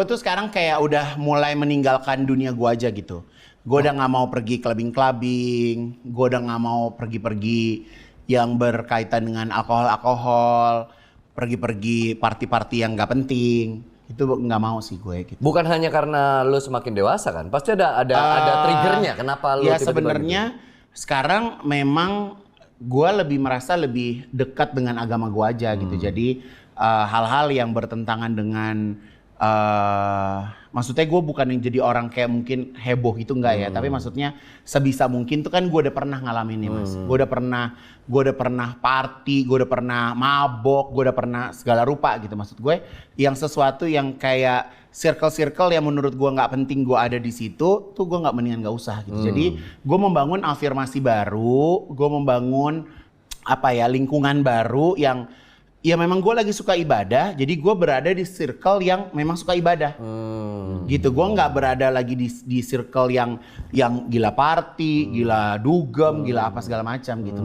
Gue tuh sekarang kayak udah mulai meninggalkan dunia gue aja gitu. Gue udah nggak mau pergi clubbing-clubbing, gue udah nggak mau pergi-pergi yang berkaitan dengan alkohol-alkohol, pergi-pergi party-party yang nggak penting. Itu nggak mau sih gue gitu. Bukan hanya karena lo semakin dewasa kan? Pasti ada triggernya kenapa lo Ya tiba-tiba sebenarnya sekarang memang gue lebih merasa lebih dekat dengan agama gue aja gitu. Jadi hal-hal yang bertentangan dengan maksudnya gue bukan yang jadi orang kayak mungkin heboh gitu enggak ya, tapi maksudnya sebisa mungkin tuh kan gue udah pernah ngalamin nih mas. Gue udah pernah party, gue udah pernah mabok, gue udah pernah segala rupa gitu. Maksud gue yang sesuatu yang kayak circle-circle yang menurut gue nggak penting gue ada di situ, tuh gue nggak mendingan nggak usah gitu. Jadi gue membangun afirmasi baru, gue membangun apa ya lingkungan baru yang ya memang gue lagi suka ibadah, jadi gue berada di circle yang memang suka ibadah. Gitu, gue nggak berada lagi di circle yang gila party, gila dugem, gila apa segala macam gitu.